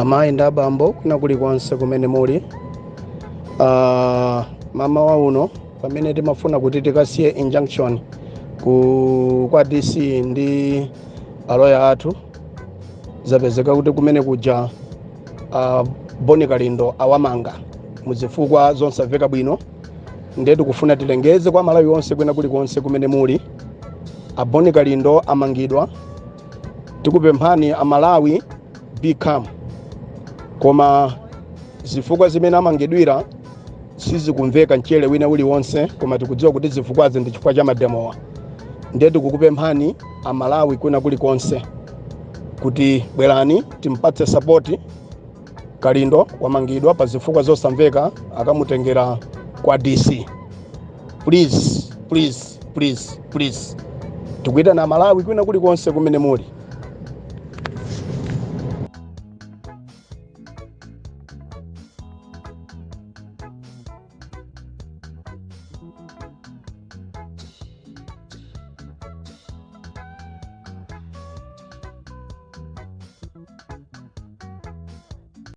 amayi ndi abambo kwina kulikonse kumene muli. Mama wa uno pamene timafuna kuti tikasiye injunction kwa DC ndi aloya athu, zapezeka kuti kumene kuja boni Kalindo awamanga muzifukwa zonsamveka bwino. Ndetu kufuna tilengeze kwa Malawi onse kwina kulikonse kumene muli, aboni Kalindo amangidwa. Tikupemphani Amalawi be calm, koma zifukwa zimene amangidwira sizikumveka mchere wina uliwonse, koma tikudziwa kuti zifukwazi ndi chifukwa cha mademowa. Ndetu kukupemphani Amalawi kwina kulikonse kuti bwerani timpatse support Kalindo wamangidwa pa zifukwa zosamveka akamutengera kwa DC. Please. Tikuita na Malawi kwina kulikonse kumene muli.